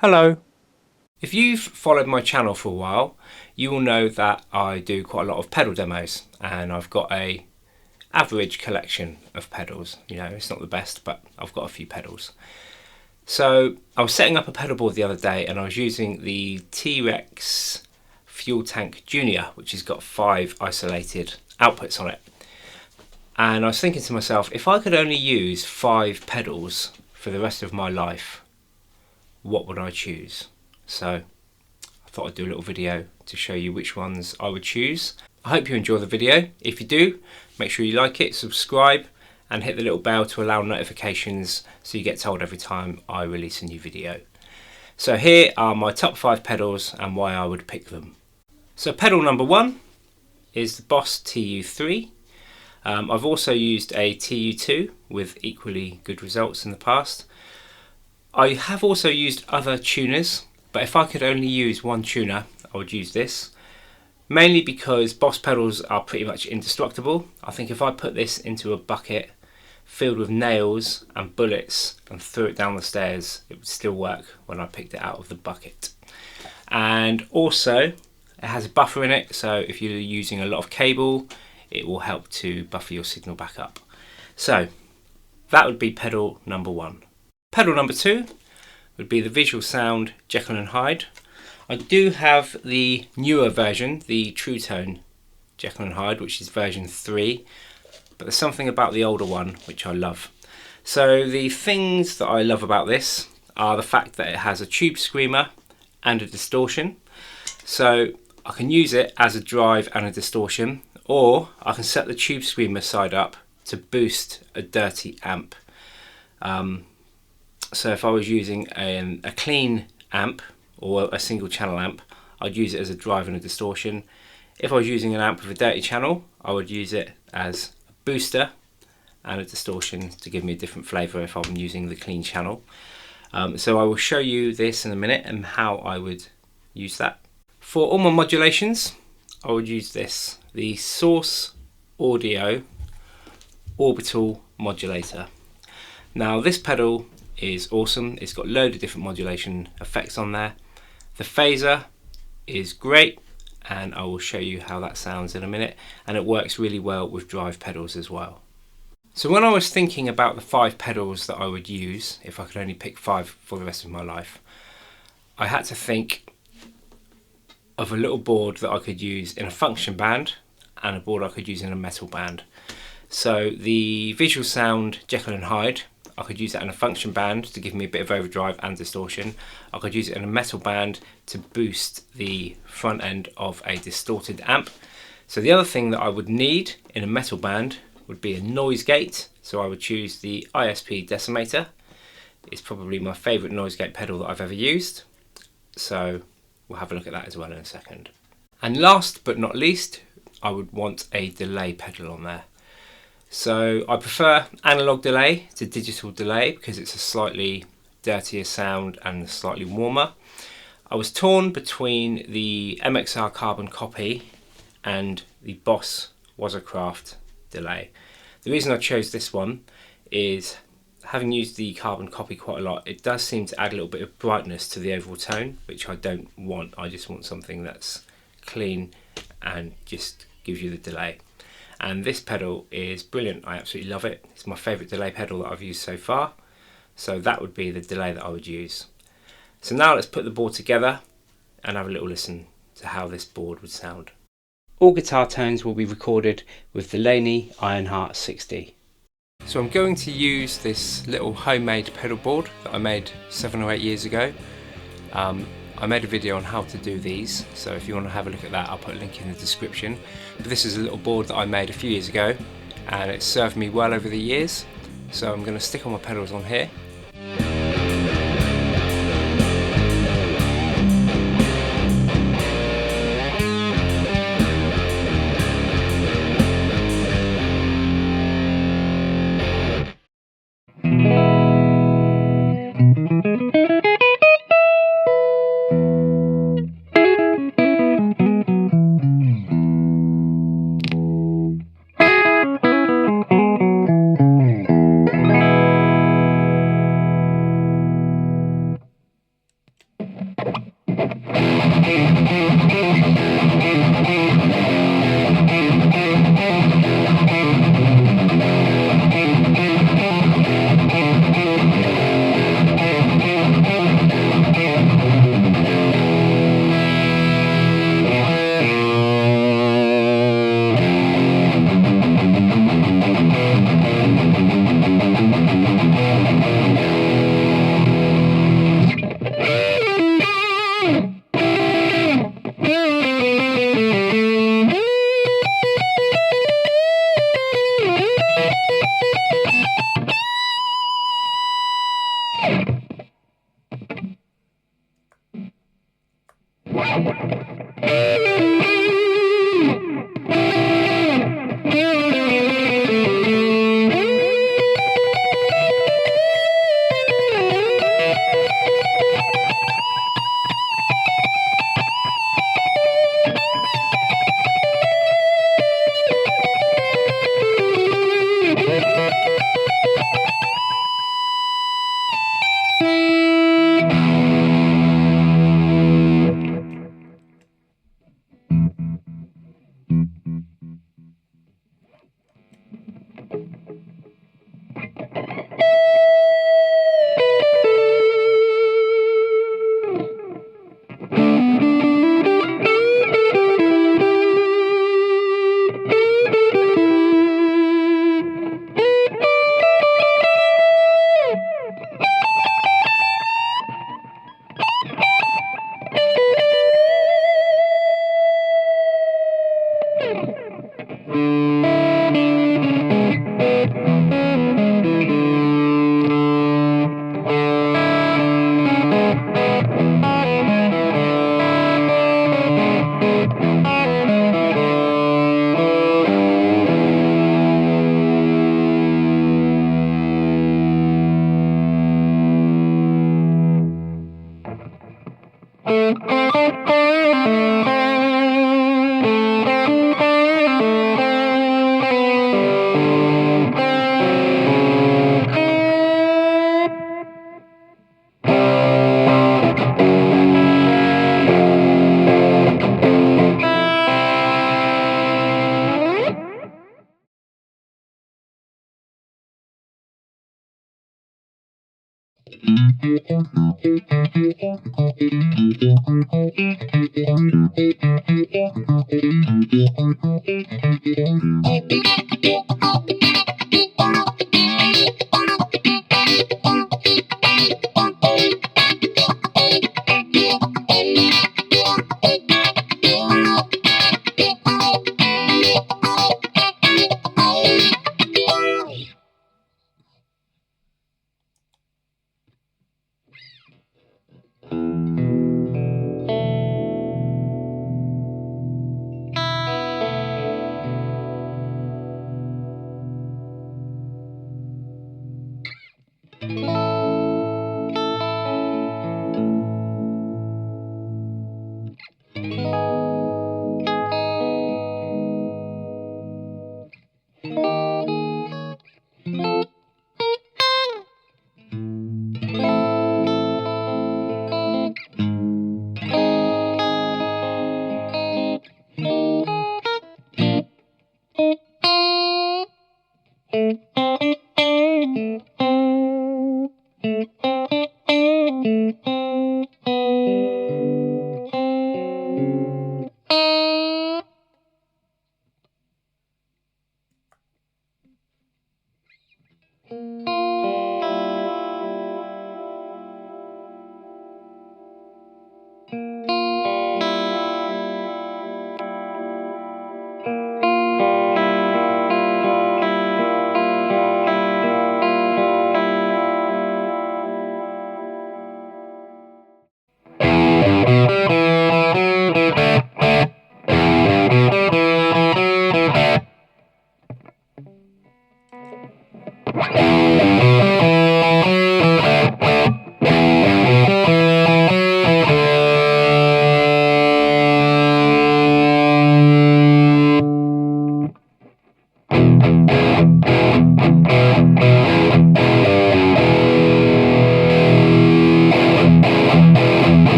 Hello. If you've followed my channel for a while, you will know that I do quite a lot of pedal demos, and I've got a average collection of pedals. You know, it's not the best, but I've got a few pedals. So I was setting up a pedal board the other day and I was using the T-Rex Fuel Tank Junior, which has got 5 isolated outputs on it. And I was thinking to myself, if I could only use 5 pedals for the rest of my life, what would I choose? So I thought I'd do a little video to show you which ones I would choose. I hope you enjoy the video. If you do, make sure you like it, subscribe, and hit the little bell to allow notifications so you get told every time I release a new video. So here are my top 5 pedals and why I would pick them. So pedal number 1 is the Boss TU3. I've also used a TU2 with equally good results in the past. I have also used other tuners, but if I could only use one tuner, I would use this. Mainly because Boss pedals are pretty much indestructible. I think if I put this into a bucket filled with nails and bullets and threw it down the stairs, it would still work when I picked it out of the bucket. And also, it has a buffer in it, so if you're using a lot of cable, it will help to buffer your signal back up. So that would be pedal number 1. Pedal number 2 would be the Visual Sound Jekyll and Hyde. I do have the newer version, the True Tone Jekyll and Hyde, which is version 3, but there's something about the older one which I love. So the things that I love about this are the fact that it has a tube screamer and a distortion. So I can use it as a drive and a distortion, or I can set the tube screamer side up to boost a dirty amp. So if I was using a clean amp or a single channel amp, I'd use it as a drive and a distortion. If I was using an amp with a dirty channel, I would use it as a booster and a distortion to give me a different flavour if I'm using the clean channel. So I will show you this in a minute and how I would use that. For all my modulations, I would use this, the Source Audio Orbital Modulator. Now this pedal is awesome. It's got a load of different modulation effects on there. The phaser is great, and I will show you how that sounds in a minute, and it works really well with drive pedals as well. So when I was thinking about the 5 pedals that I would use if I could only pick 5 for the rest of my life, I had to think of a little board that I could use in a function band and a board I could use in a metal band. So the Visual Sound Jekyll and Hyde, I could use that in a function band to give me a bit of overdrive and distortion. I could use it in a metal band to boost the front end of a distorted amp. So the other thing that I would need in a metal band would be a noise gate. So I would choose the ISP Decimator. It's probably my favourite noise gate pedal that I've ever used. So we'll have a look at that as well in a second. And last but not least, I would want a delay pedal on there. So I prefer analog delay to digital delay because it's a slightly dirtier sound and slightly warmer. I was torn between the MXR carbon copy and the Boss Waza delay. The reason I chose this one is, having used the carbon copy quite a lot, it does seem to add a little bit of brightness to the overall tone, which I don't want. I just want something that's clean and just gives you the delay. And this pedal is brilliant. I absolutely love it. It's my favourite delay pedal that I've used so far. So that would be the delay that I would use. So now let's put the board together and have a little listen to how this board would sound. All guitar tones will be recorded with the Laney Ironheart 60. So I'm going to use this little homemade pedal board that I made 7 or 8 years ago. I made a video on how to do these, so if you want to have a look at that, I'll put a link in the description. But this is a little board that I made a few years ago, and it's served me well over the years. So I'm going to stick all my pedals on here.